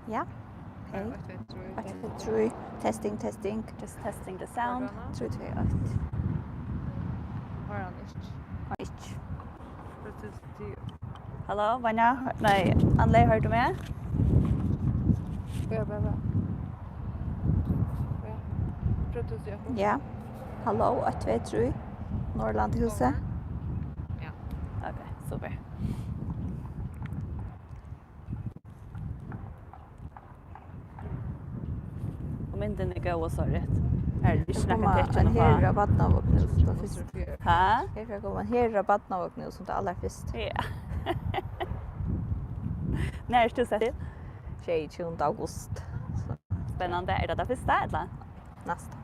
Yeah. Okay. 1, 2, 3. Testing, testing. Just testing the sound. 3, 2, 1. Har han ikke? Ikke. Hallo, Vanja? Nei, Anle, hører du meg? Ja. Ja. Hallo, 1, 2, 3. Norðurlandshúsið. Ja. Okay, super. Och mynden är god och så rätt. Här är det snacka tecken på. Här är badnavåknu som det först. Ha? Här är badnavåknu som det allra först. Ja. När är du sett? 22 august. Spännande. Är det första eller? Nästa.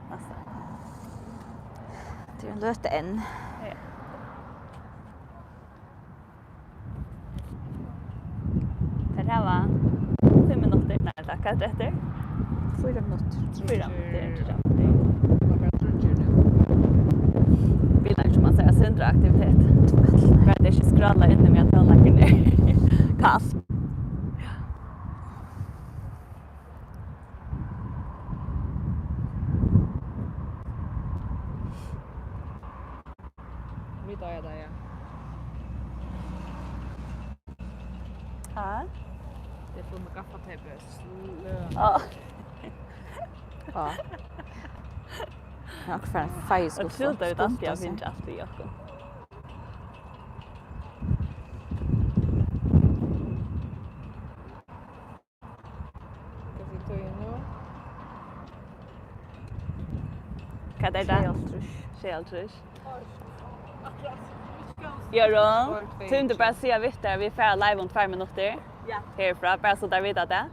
Det är en löte än. Ja. Det här var 5 minuter. Nej, tack. Vad heter det? 4 minuter. 4 minuter. Bilar som man säger syndra aktivitet. För att det inte skrälla inne med att hålla ner. Kass. Vi tar det, ja. Ja. Det är full med gaffatejp. Ja. Ja. Jag får en fejskuffa. Jag trodde ju att jag finns alltid i jacken. Ska vi ta in nu? Vad är det? Skeltrush. Göran, du inte bara säga vitt där, vi får live om 2 minuter. Ja. Härifrån, bara så där vid att det.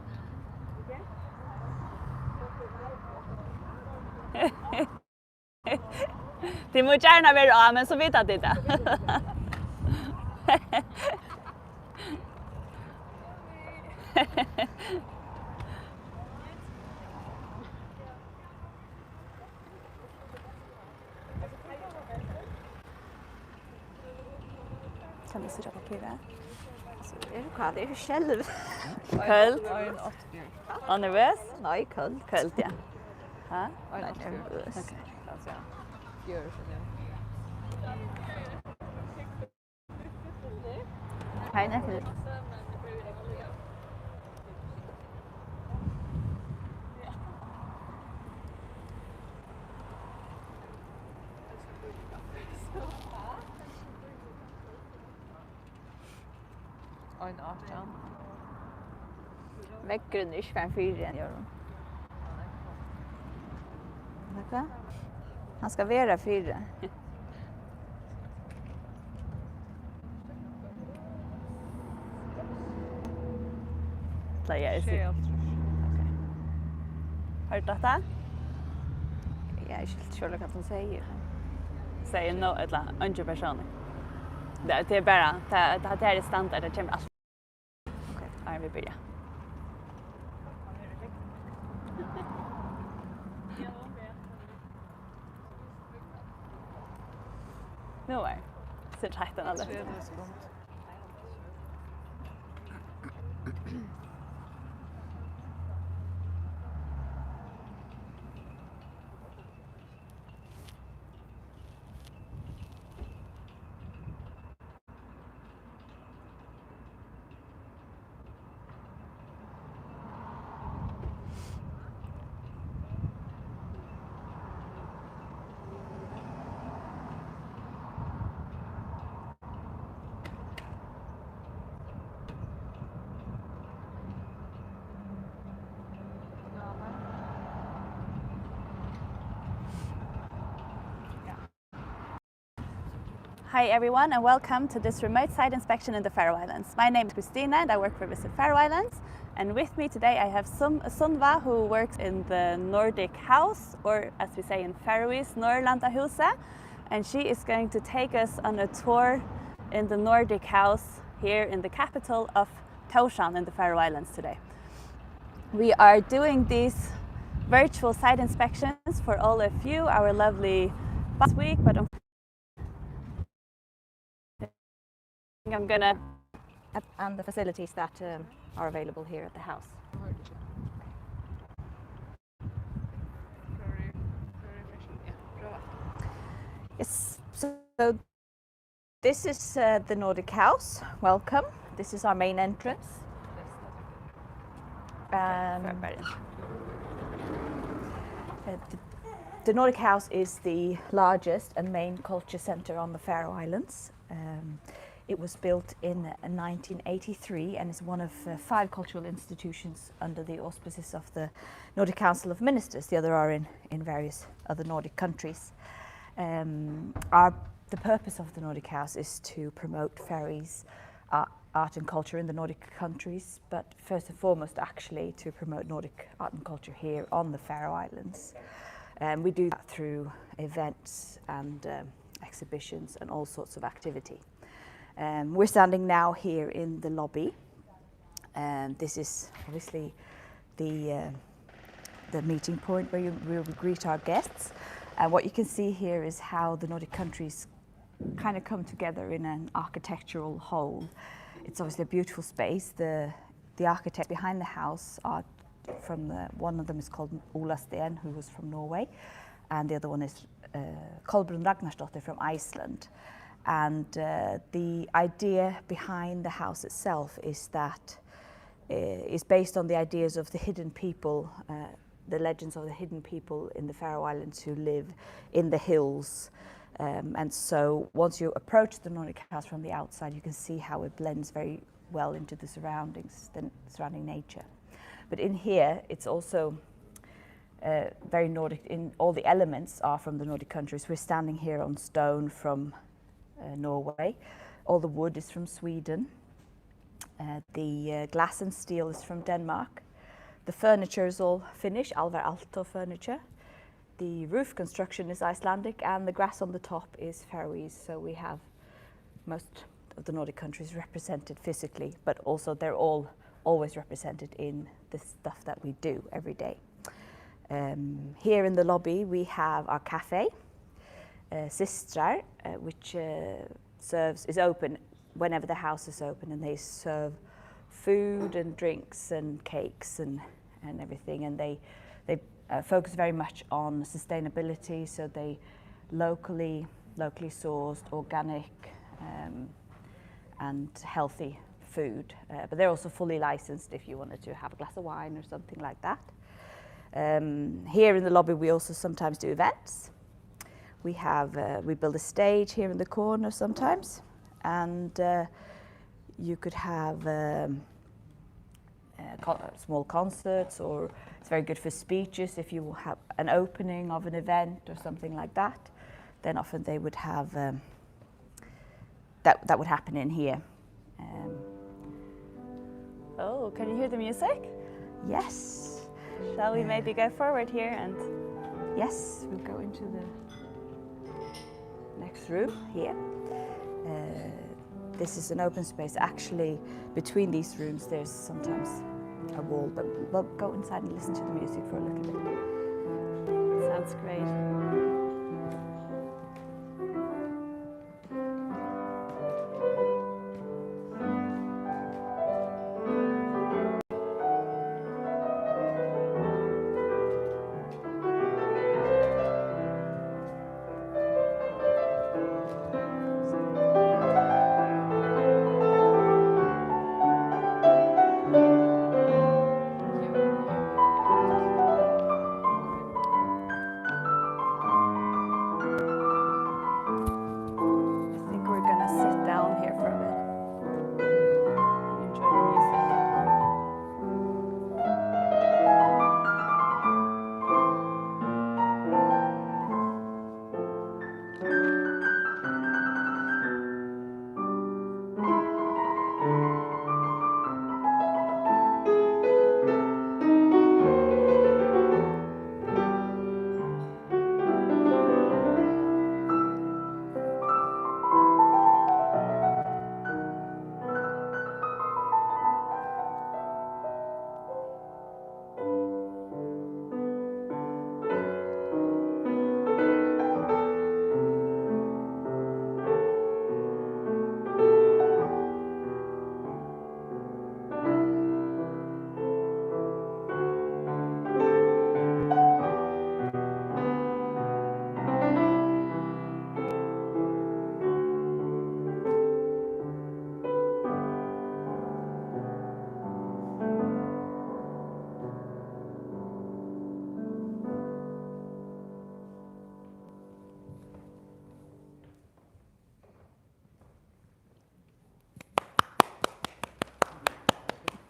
Det må gärna vara av, men så vet att det är. Kan du sitta på kira? Alltså, är du kall? Är du själv? Kallt? Ja, nervös? Nej, kallt. Kallt, ja. Ha? Nej, nervös. Okej. Alltså, gör så det. Hej, nej. En 18. Väckgrund är 24 gör hon. Vad? Han ska vara 4. Player is it? Har du detta? Jag är inte sure vad hon säger. Säger no eller andra personer. Det är bara det här är standard, det kommer allt. Okej, här vi börjar. Nu är det. Så tajt den alla. Hi everyone and welcome to this remote site inspection in the Faroe Islands. My name is Christina and I work for Visit Faroe Islands. And with me today I have Sunva who works in the Nordic house, or as we say in Faroese, Norðurlandshúsið. And she is going to take us on a tour in the Nordic house here in the capital of Tórshavn in the Faroe Islands today. We are doing these virtual site inspections for all of you, our lovely last week, but I'm gonna and the facilities that are available here at the house. Very, very efficient. Yeah, pröva. Yes, so this is the Nordic house. Welcome. This is our main entrance. The Nordic house is the largest and main culture center on the Faroe Islands. It was built in 1983 and is one of 5 cultural institutions under the auspices of the Nordic Council of Ministers. The other are in various other Nordic countries. The purpose of the Nordic House is to promote Faroese art and culture in the Nordic countries, but first and foremost actually to promote Nordic art and culture here on the Faroe Islands. We do that through events and exhibitions and all sorts of activity. We're standing now here in the lobby. This is obviously the meeting point where we'll greet our guests. And what you can see here is how the Nordic countries kind of come together in an architectural whole. It's obviously a beautiful space. The architects behind the house are one of them is called Ola Steen, who was from Norway, and the other one is Kolbrún Ragnarsdóttir from Iceland. And the idea behind the house itself is based on the ideas of the hidden people, the legends of the hidden people in the Faroe Islands who live in the hills. And so once you approach the Nordic house from the outside, you can see how it blends very well into the surroundings, the surrounding nature. But in here, it's also very Nordic. All the elements are from the Nordic countries. We're standing here on stone from Norway. All the wood is from Sweden. The glass and steel is from Denmark. The furniture is all Finnish, Alvar Aalto furniture. The roof construction is Icelandic, and the grass on the top is Faroese. So we have most of the Nordic countries represented physically, but also they're all always represented in the stuff that we do every day. Here in the lobby we have our cafe, Systrar, which is open whenever the house is open, and they serve food and drinks and cakes and everything, and they focus very much on sustainability, so they locally sourced, organic and healthy food, but they're also fully licensed if you wanted to have a glass of wine or something like that. Here in the lobby we also sometimes do events. We build a stage here in the corner sometimes, and you could have small concerts, or it's very good for speeches. If you have an opening of an event or something like that, then often they would have that would happen in here. Oh, can you hear the music? Yes. Shall we maybe go forward here and... Yes, we'll go into the next room here. This is an open space. Actually, between these rooms there's sometimes a wall, but we'll go inside and listen to the music for a little bit. Sounds great.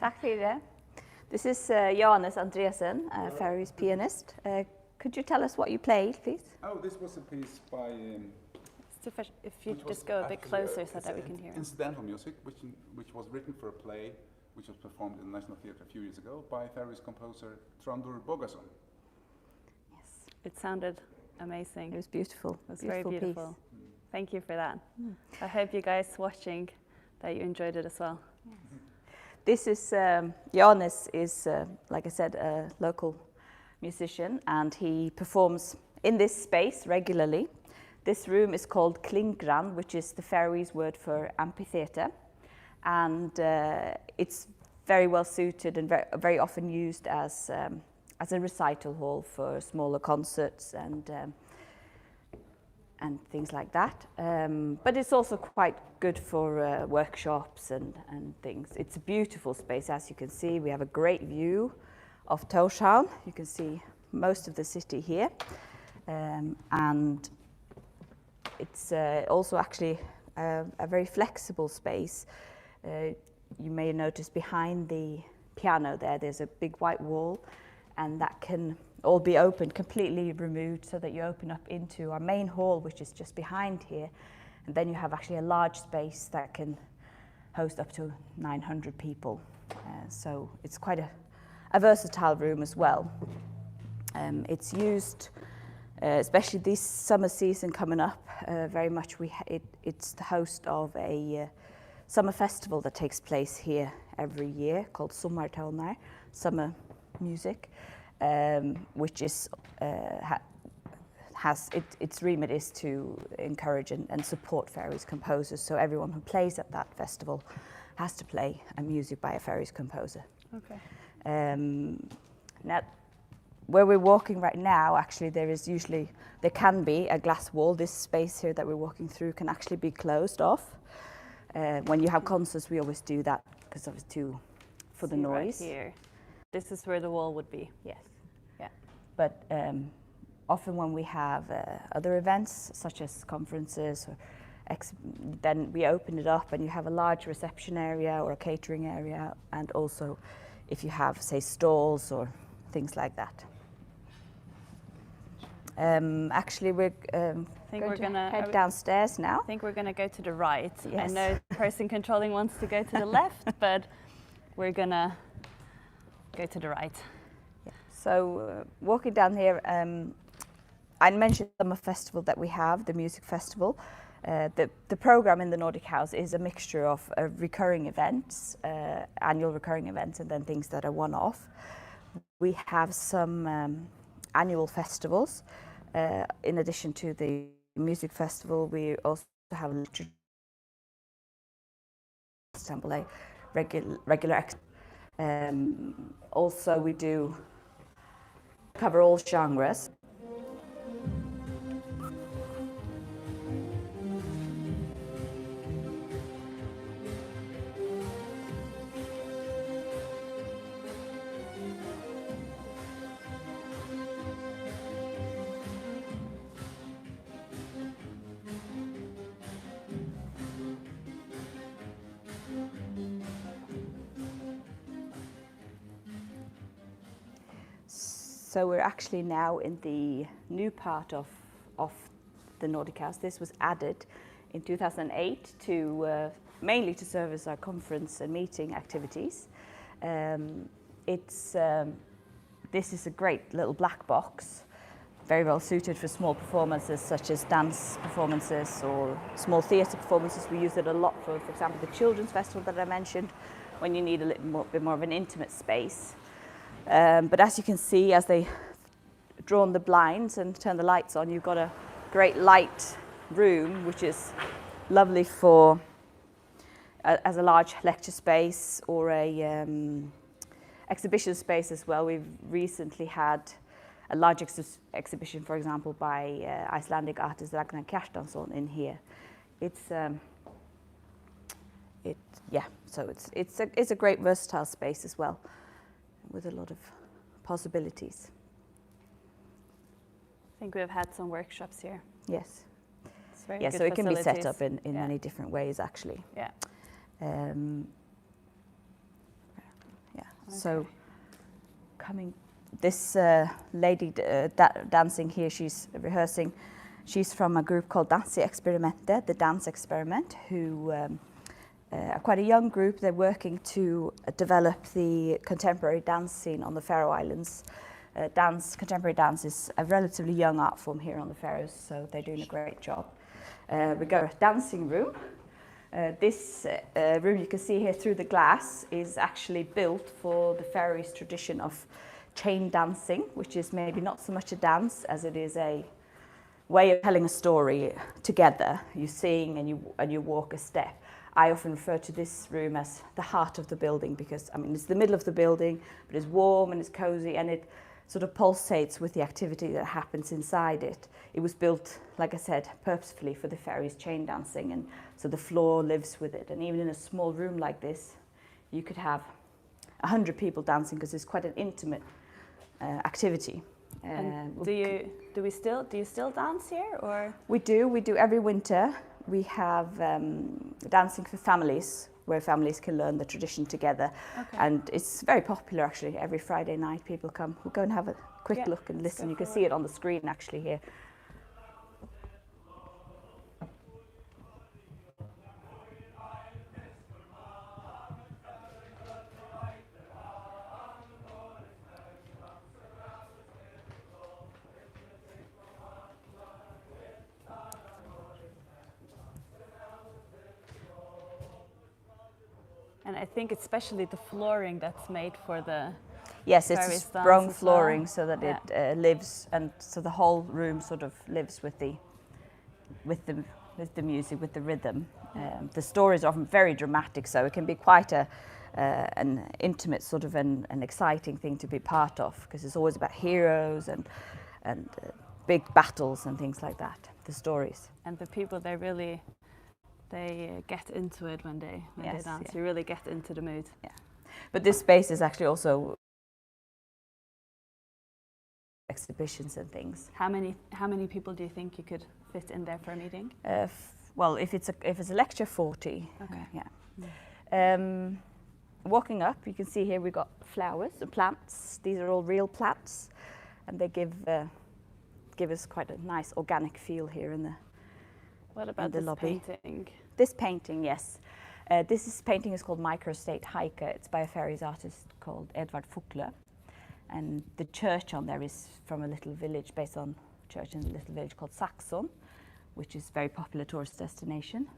Takk for det. This is Johannes Andreasen, a Faroese pianist. Could you tell us what you played, please? Oh, this was a piece by... If you just go a bit closer so that we can hear. Incidental music, which was written for a play which was performed in the National Theatre a few years ago by Faroese composer Tróndur Bogason. Yes, it sounded amazing. It was beautiful. It was very beautiful. Piece. Thank you for that. I hope you guys watching that you enjoyed it as well. Yes. This is, Johannes is, like I said, a local musician, and he performs in this space regularly. This room is called Klingran, which is the Faroese word for amphitheatre, and it's very well suited and very often used as a recital hall for smaller concerts and things like that. But it's also quite good for workshops and things. It's a beautiful space, as you can see. We have a great view of Tórshavn. You can see most of the city here, and it's also actually a very flexible space. You may notice behind the piano there's a big white wall, and that can all be opened, completely removed, so that you open up into our main hall, which is just behind here. And then you have actually a large space that can host up to 900 people. So it's quite a versatile room as well. It's used, especially this summer season coming up, very much. It's the host of a summer festival that takes place here every year called Sommartónar, summer music, which is its remit is to encourage and support Faroese composers. So everyone who plays at that festival has to play a music by a Faroese composer. Okay. Now, where we're walking right now, actually, there can be a glass wall. This space here that we're walking through can actually be closed off. When you have concerts, we always do that because of for the noise. Right here. This is where the wall would be. Yes. Yeah. But often when we have other events, such as conferences, then we open it up and you have a large reception area or a catering area, and also if you have, say, stalls or things like that. Actually, we're going to head downstairs now. I think we're going to go to the right. Yes. I know the person controlling wants to go to the left, but we're going to go to the right. Yeah. So walking down here, I mentioned the summer festival that we have, the music festival. The program in the Nordic House is a mixture of recurring events, annual recurring events, and then things that are one-off. We have some annual festivals. In addition to the music festival, we also have a regular. Also, we do cover all genres. So we're actually now in the new part of the Nordic House. This was added in 2008 to mainly to serve as our conference and meeting activities. This is a great little black box, very well suited for small performances such as dance performances or small theatre performances. We use it a lot for example, the Children's Festival that I mentioned, when you need a bit more of an intimate space. But as you can see, as they drawn the blinds and turn the lights on, you've got a great light room, which is lovely for as a large lecture space or a exhibition space as well. We've recently had a large exhibition, for example, by Icelandic artist Ragnar Kjartansson in here. So it's a great versatile space as well, with a lot of possibilities. I think we've had some workshops here. Yes. It's very good. So it can be set up in many different ways, actually. Yeah. So coming, this lady dancing here, she's rehearsing. She's from a group called Experimente, the Dance Experiment, who are quite a young group. They're working to develop the contemporary dance scene on the Faroe Islands. Contemporary dance is a relatively young art form here on the Faroes, so they're doing a great job. We got a dancing room. This room you can see here through the glass is actually built for the Faroese tradition of chain dancing, which is maybe not so much a dance as it is a way of telling a story together. You sing and you walk a step. I often refer to this room as the heart of the building because, I mean, it's the middle of the building, but it's warm and it's cozy and it sort of pulsates with the activity that happens inside it. It was built, like I said, purposefully for the Faroese chain dancing, and so the floor lives with it. And even in a small room like this, you could have 100 people dancing because it's quite an intimate activity. And do you still dance here, or? We do every winter. We have dancing for families, where families can learn the tradition together. Okay. And it's very popular actually. Every Friday night people come. We'll go and have a quick look and listen. You can see it on the screen actually here. And I think especially the flooring that's made for the yes, it's a sprung flooring so that it lives, and so the whole room sort of lives with the music, with the rhythm. The stories are often very dramatic, so it can be quite an intimate sort of an exciting thing to be part of, because it's always about heroes and big battles and things like that. The stories and the people, they get into it when they dance. Yeah. You really get into the mood. Yeah, but this space is actually also exhibitions and things. How many people do you think you could fit in there for a meeting? Well, if it's a lecture, 40. Okay. Yeah. Walking up, you can see here we've got flowers and plants. These are all real plants, and they give us quite a nice organic feel here in the. What about this painting? This painting, yes. This painting is called Microstate Hiker. It's by a Faroese artist called Edvard Fugler. And the church on there is from a little village, based on a church in a little village called Saxon, which is a very popular tourist destination.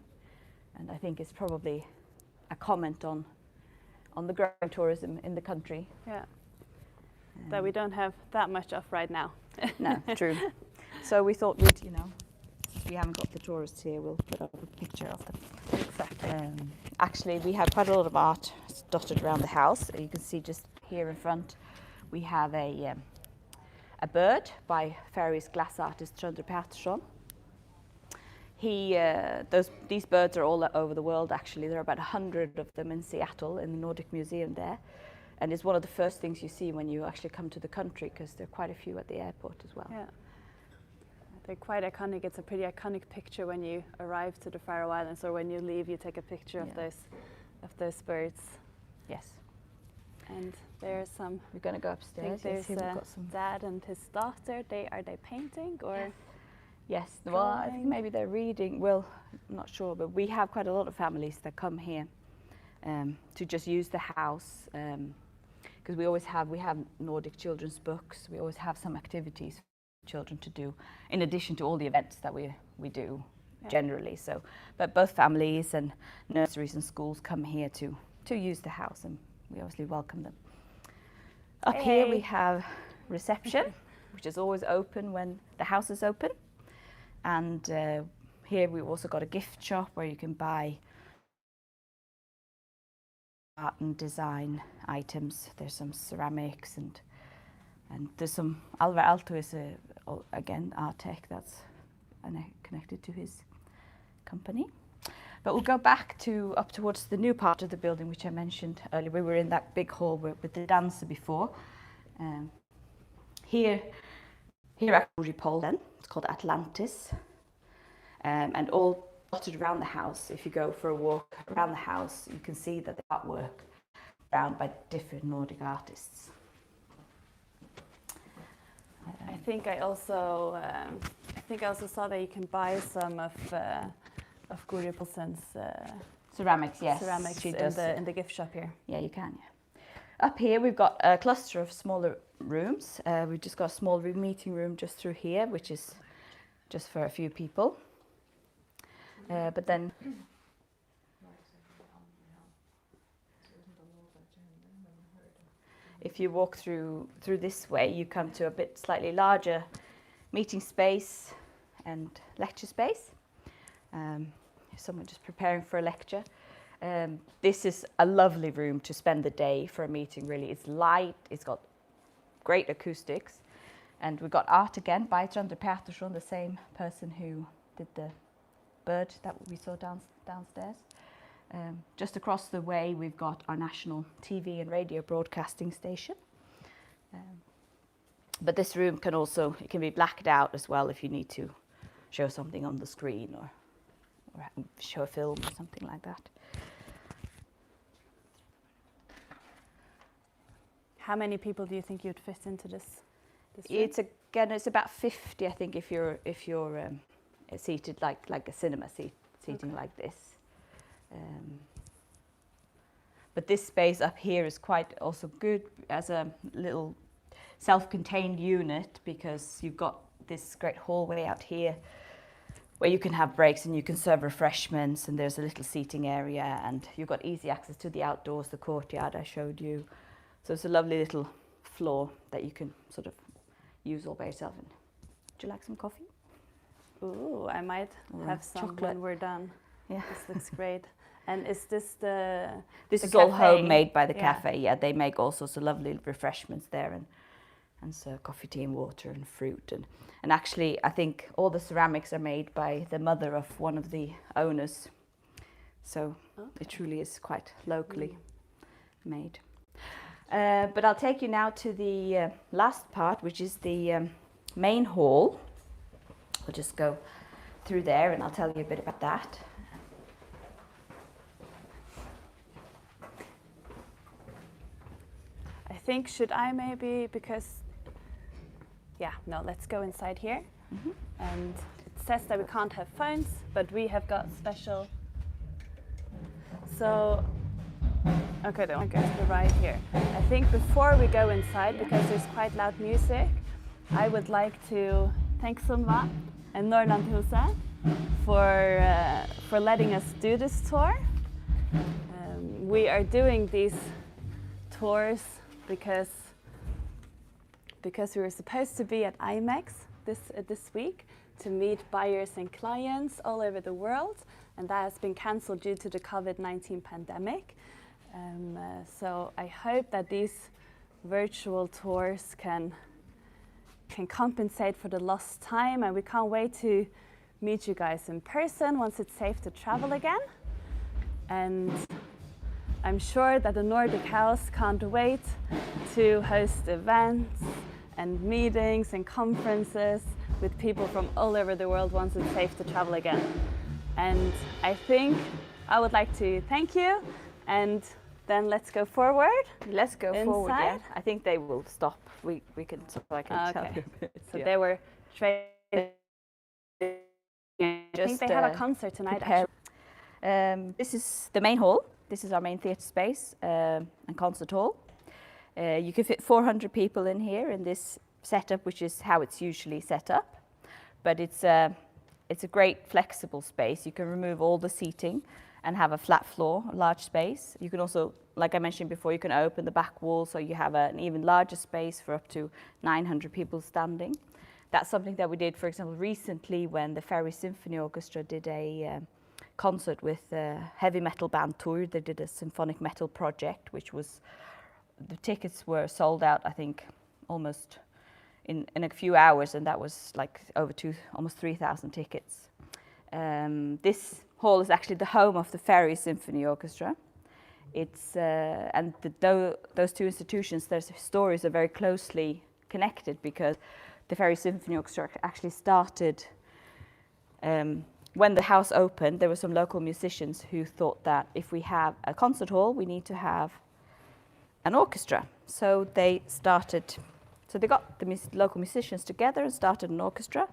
And I think it's probably a comment on the growing tourism in the country. Yeah, that we don't have that much of right now. No, true. So we thought we haven't got the tourists here, we'll put up a picture of them. Exactly. Actually, we have quite a lot of art dotted around the house. You can see just here in front, we have a bird by Faroese glass artist Tróndur Pettersson. These birds are all over the world actually. There are about 100 of them in Seattle in the Nordic Museum there. And it's one of the first things you see when you actually come to the country, because there are quite a few at the airport as well. Yeah. They're quite iconic. It's a pretty iconic picture when you arrive to the Faroe Islands, or when you leave, you take a picture of those birds. Yes. And there's some. We're going to go upstairs. There's dad and his daughter. Are they painting or? Yes. Well, I think maybe they're reading. Well, I'm not sure, but we have quite a lot of families that come here to just use the house, because we have Nordic children's books. We always have some activities children to do, in addition to all the events that we do generally. So, but both families and nurseries and schools come here to use the house, and we obviously welcome them. Up here we have reception, which is always open when the house is open, and here we've also got a gift shop where you can buy art and design items. There's some ceramics and there's some. Alvar Aalto is again Artec, that's connected to his company. But we'll go back up towards the new part of the building, which I mentioned earlier. We were in that big hall with the dancer before. Here at Recital, it's called Atlantis, and all dotted around the house. If you go for a walk around the house, you can see that the artwork around by different Nordic artists. I think I also saw that you can buy some of Guri Poulsen's Ceramics, yes. ceramics she in does. the gift shop here. Yeah, you can, yeah. Up here we've got a cluster of smaller rooms. We've just got a small meeting room just through here, which is just for a few people. But then if you walk through this way, you come to a bit slightly larger meeting space and lecture space. Someone just preparing for a lecture. This is a lovely room to spend the day for a meeting, really. It's light, it's got great acoustics. And we've got art again by Trondur Pettersson, the same person who did the bird that we saw downstairs. Just across the way, we've got our national TV and radio broadcasting station. But this room it can be blacked out as well if you need to show something on the screen or show a film or something like that. How many people do you think you'd fit into this room? It's about 50, I think, if you're seated like a cinema seating Okay. like this. But this space up here is quite also good as a little self-contained unit, because you've got this great hallway out here where you can have breaks and you can serve refreshments, and there's a little seating area, and you've got easy access to the outdoors, the courtyard I showed you. So it's a lovely little floor that you can sort of use all by yourself. And would you like some coffee? Ooh, I might Or have some chocolate. when we're done. Yeah. This looks great. And is this the This the is all cafe? homemade by the Yeah. cafe. Yeah, they make all sorts of lovely refreshments there, and so coffee, tea, and water, and fruit, and actually I think all the ceramics are made by the mother of one of the owners. So it truly is quite locally made. But I'll take you now to the last part, which is the main hall. We'll just go through there, and I'll tell you a bit about that. I think, should I maybe, let's go inside here. Mm-hmm. And it says that we can't have phones, but we have got special. So, okay, then I'll go to the right here. I think before we go inside, because there's quite loud music, I would like to thank Sunva and Norðurlandshúsið for letting us do this tour. We are doing these tours because we were supposed to be at IMEX this week to meet buyers and clients all over the world, and that has been cancelled due to the COVID-19 pandemic. So I hope that these virtual tours can compensate for the lost time, and we can't wait to meet you guys in person once it's safe to travel again. And I'm sure that the Nordic House can't wait to host events and meetings and conferences with people from all over the world once it's safe to travel again. And I think I would like to thank you, and then let's go forward. Let's go forward. Yeah, Inside? I think they will stop. We can, so I can tell Okay. you a bit. So yeah. they were trained. I think they have a concert tonight. Actually. This is the main hall. This is our main theatre space and concert hall. You can fit 400 people in here in this setup, which is how it's usually set up. But it's a great flexible space. You can remove all the seating and have a flat floor, a large space. You can also, like I mentioned before, you can open the back wall so you have an even larger space for up to 900 people standing. That's something that we did, for example, recently when the Ferry Symphony Orchestra did a concert with a heavy metal band tour. They did a symphonic metal project, which was, the tickets were sold out, I think, almost in a few hours, and that was like almost 3,000 tickets. This hall is actually the home of the Ferry Symphony Orchestra. It's and those two institutions, their stories are very closely connected, because the Ferry Symphony Orchestra actually started when the house opened. There were some local musicians who thought that if we have a concert hall, we need to have an orchestra. So they got the local musicians together and started an orchestra.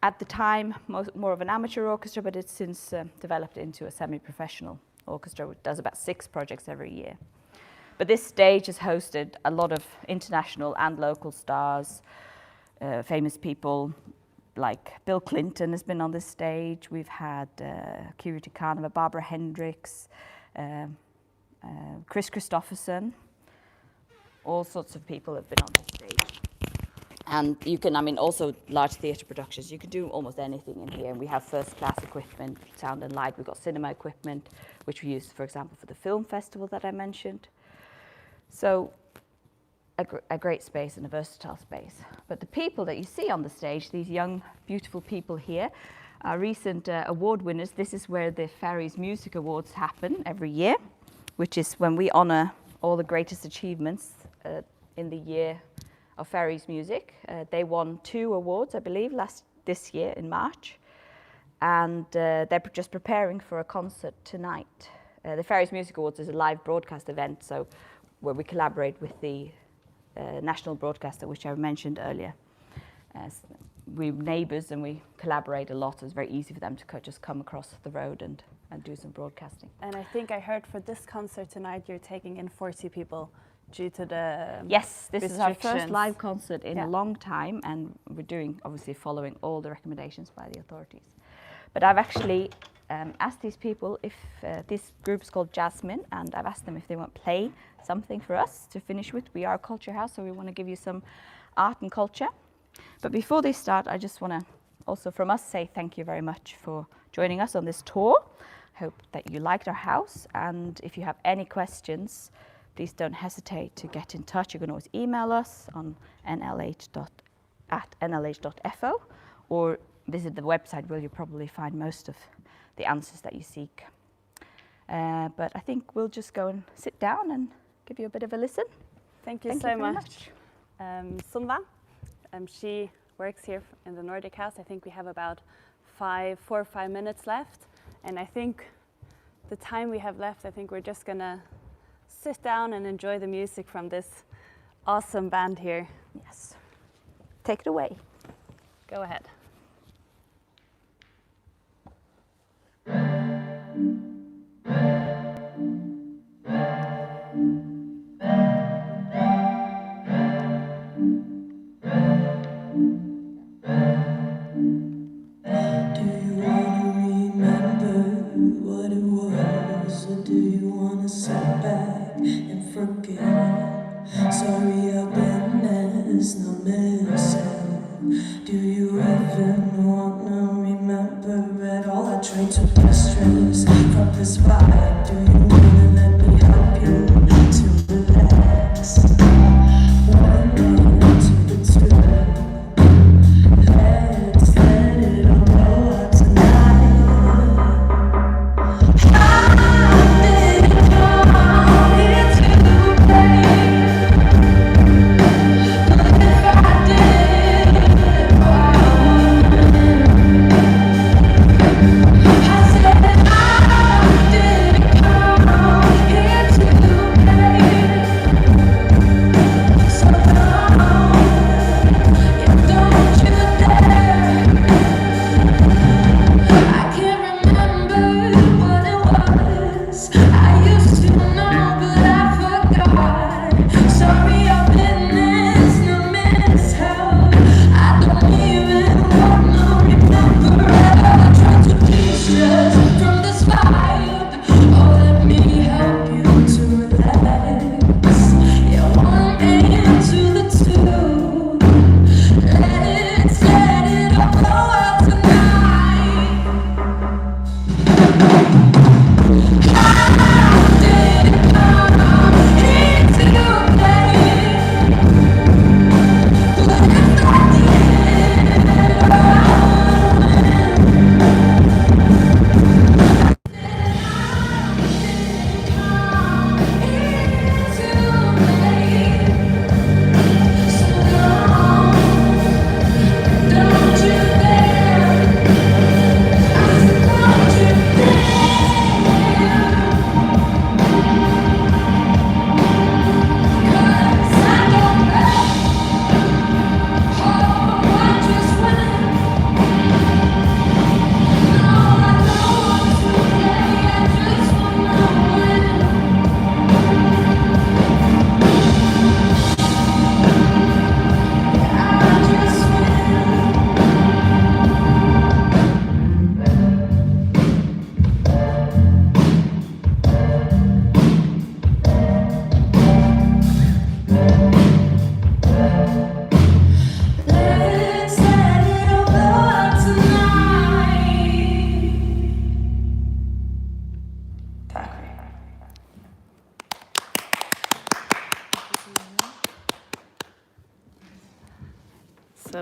At the time, more of an amateur orchestra, but it's since developed into a semi-professional orchestra, which does about 6 projects every year. But this stage has hosted a lot of international and local stars, famous people like Bill Clinton has been on this stage. We've had Kiri Tikhanova, Barbara Hendricks, Chris Christopherson. All sorts of people have been on this stage. And you can, also large theatre productions, you can do almost anything in here. And we have first-class equipment, sound and light. We've got cinema equipment, which we use, for example, for the film festival that I mentioned. So a great space and a versatile space. But the people that you see on the stage, these young, beautiful people here, are recent award winners. This is where the Ferries Music Awards happen every year, which is when we honour all the greatest achievements in the year of Ferries music. They won 2 awards, I believe, this year in March. And they're just preparing for a concert tonight. The Ferries Music Awards is a live broadcast event, so where we collaborate with the national broadcaster, which I mentioned earlier. We're neighbours and we collaborate a lot, so it's very easy for them to just come across the road and do some broadcasting. And I think I heard for this concert tonight you're taking in 40 people due to the Yes, this is our first restrictions. live concert in a long time, and we're doing, obviously, following all the recommendations by the authorities. But I've actually asked these people if this group is called Jasmine, and I've asked them if they want to play something for us to finish with. We are a culture house, so we want to give you some art and culture. But before they start, I just want to also from us say thank you very much for joining us on this tour. Hope that you liked our house, and if you have any questions, please don't hesitate to get in touch. You can always email us on nlh.fo or visit the website where you'll probably find most of the answers that you seek. But I think we'll just go and sit down and give you a bit of a listen. Thank you so much. Sunva, she works here in the Nordic house. I think we have about 4 or 5 minutes left. And I think the time we have left, I think we're just gonna sit down and enjoy the music from this awesome band here. Yes. Take it away. Go ahead. I said I did come.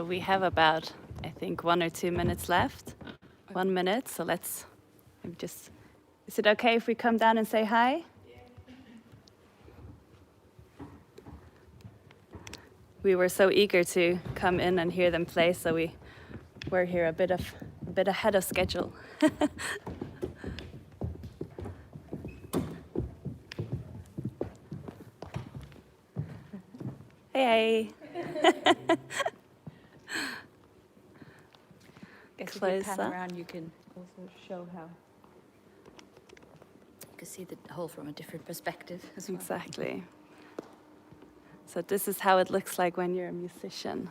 So we have about, I think, 1 or 2 minutes left. 1 minute, so let's just... Is it okay if we come down and say hi? We were so eager to come in and hear them play, so we're here a bit ahead of schedule. Hey. Guess if you Closer. pan around, you can also show how you can see the whole from a different perspective as well. Exactly. So this is how it looks like when you're a musician.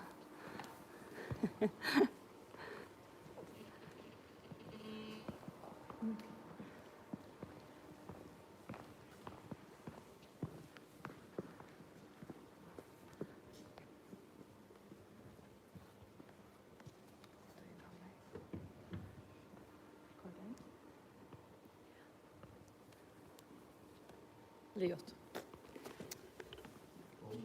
Liot.